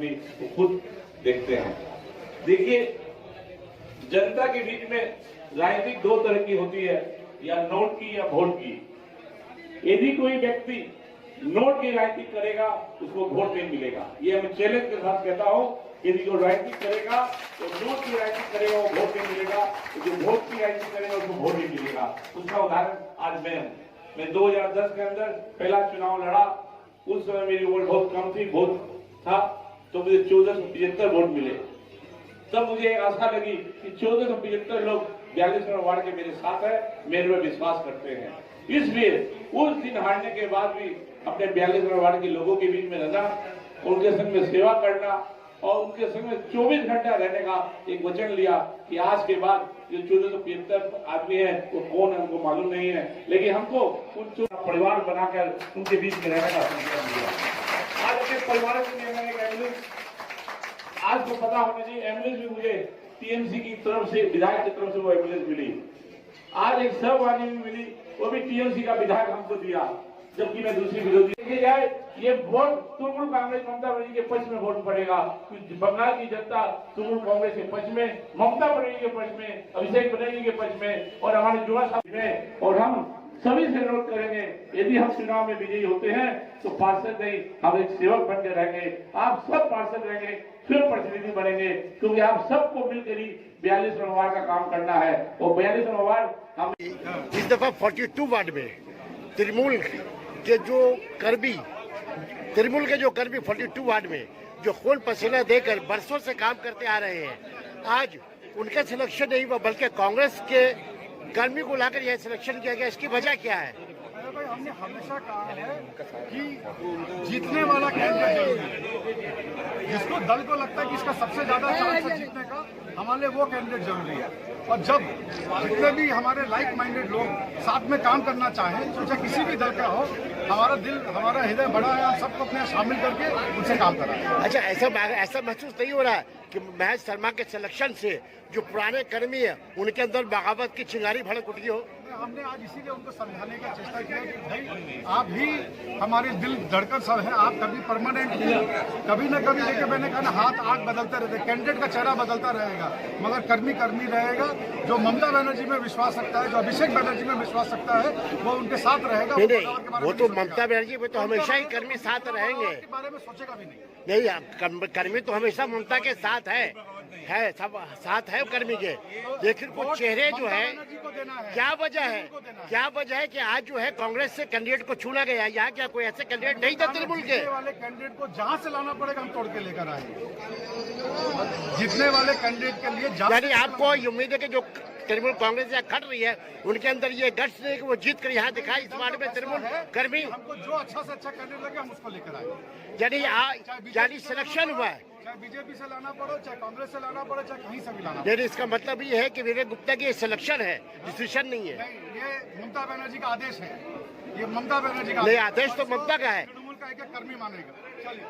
प्रधानमंत्री वो खुद देखते हैं। देखिए, जनता के बीच में राजनीतिक दो तरह की होती है, या नोट की या वोट की। यदि कोई व्यक्ति नोट की राजनीति करेगा उसको वोट नहीं मिलेगा। ये मैं चैलेंज के साथ कहता हूं, यदि कोई राजनीति करेगा तो नोट की राजनीति करेगा वो वोट नहीं मिलेगा, जो वोट की राजनीति करेगा उसको वोट नहीं मिलेगा। उसका उदाहरण आज मैं 2010 के अंदर पहला चुनाव लड़ा। उस समय मेरी वोट बहुत कम थी, वोट था, तो मुझे 1475 वोट मिले। तब मुझे आशा लगी कि 1475 लोग 42 नंबर वार्ड के मेरे साथ है, मेरे में विश्वास करते हैं। इसलिए उस दिन हारने के बाद भी अपने 42 नंबर वार्ड के लोगों के बीच में रहना, उनके संग में सेवा करना और उनके संग में 24 घंटा रहने का एक वचन लिया कि आज के बाद जो 1475 आदमी है वो कौन है हमको मालूम नहीं है, लेकिन हमको उन परिवार बनाकर उनके बीच में रहने का संकल्प लिया। आज अपने परिवार के लिए मैंने एक एम्बुलेंस, आज तो पता होना चाहिए, एम्बुलेंस भी मुझे टीएमसी की तरफ से, विधायक की तरफ से वो एम्बुलेंस मिली। आज एक सहवानी भी मिली, वो भी टीएमसी का विधायक हमको दिया, जबकि मैं दूसरी विरोधी। देखिए जाए, ये वोट तृणमूल कांग्रेस ममता बनर्जी के पक्ष में वोट पड़ेगा, क्योंकि बंगाल की जनता तृणमूल कांग्रेस के पक्ष में, ममता बनर्जी के पक्ष में, अभिषेक बनर्जी के पक्ष में और हमारे युवा साथी में। और हम सभी से अनुरोध करेंगे, यदि हम चुनाव में विजयी होते हैं तो पार्षद नहीं, हम एक सेवक बन के रहेंगे। आप सब पार्षद रहेंगे, फिर प्रतिनिधि बनेंगे, क्योंकि आप सबको मिलकर ही 42 नंबर वार्ड का काम करना है। और 42 नंबर वार्ड हम इस दफा 42 वार्ड में तृणमूल के जो कर्मी 42 वार्ड में जो खून पसीना देकर बरसों से काम करते आ रहे हैं, आज उनका सिलेक्शन नहीं हुआ, बल्कि कांग्रेस के कर्मी को लाकर यह सिलेक्शन किया गया। इसकी वजह क्या है? भाई, हमने हमेशा कहा है कि जीतने वाला कैंडिडेट जरूरी है। जिसको दल को लगता है कि इसका सबसे ज्यादा चांस है जीतने का, हमारे वो कैंडिडेट जरूरी है। और जब जितने भी हमारे लाइक माइंडेड लोग साथ में काम करना चाहें, तो चाहे किसी भी दल का हो, हमारा दिल, हमारा हृदय बड़ा है, हम सबको अपने शामिल करके उनसे काम करा। अच्छा, ऐसा महसूस नहीं हो रहा है कि महेश शर्मा के सिलेक्शन से जो पुराने कर्मी है उनके अंदर बगावत की चिंगारी भड़क उठी हो? हमने आज इसीलिए उनको समझाने की चेष्टा की कि भाई, आप भी हमारे दिल धड़कन सब है, आप कभी परमानेंट कभी न कभी, देखिए मैंने कहा ना, हाथ आग बदलते रहते, कैंडिडेट का चेहरा बदलता रहेगा, मगर कर्मी कर्मी रहेगा। जो ममता बनर्जी में विश्वास रखता है, जो अभिषेक बनर्जी में विश्वास रखता है, वो उनके साथ रहेगा। वो तो ममता बनर्जी में तो हमेशा ही कर्मी साथ रहेंगे, के बारे में सोचेगा भी नहीं। कर्मी तो हमेशा ममता के साथ है, सब साथ है कर्मी के। लेकिन कुछ चेहरे जो है, क्या वजह है कि आज जो है कांग्रेस से कैंडिडेट को चुना गया? यहाँ क्या कोई ऐसे कैंडिडेट नहीं थे तृणमूल के? वाले कैंडिडेट को जहाँ से लाना पड़ेगा हम तोड़ के लेकर आएंगे। जीतने वाले कैंडिडेट के लिए, यानी आपको उम्मीद है कि जो तृणमूल कांग्रेस यहाँ खट रही है उनके अंदर ये गट्स नहीं कि वो जीत कर यहाँ दिखाए इस वार्ड में तृणमूल कर्मी? हमको जो अच्छा से अच्छा कैंडिडेट लगे हम उसको लेकर आएंगे। यानी सिलेक्शन हुआ है, चाहे बीजेपी से लाना पड़ो, चाहे कांग्रेस से लाना पड़े, चाहे कहीं से भी लाना पड़े। इसका मतलब ये है कि विवेक गुप्ता की सिलेक्शन है, डिसीजन नहीं है। ये ममता बनर्जी का आदेश है, ये ममता बनर्जी का नहीं, आदेश तो ममता का है। तृणमूल का एक कर्मी मानेगा। चलिए।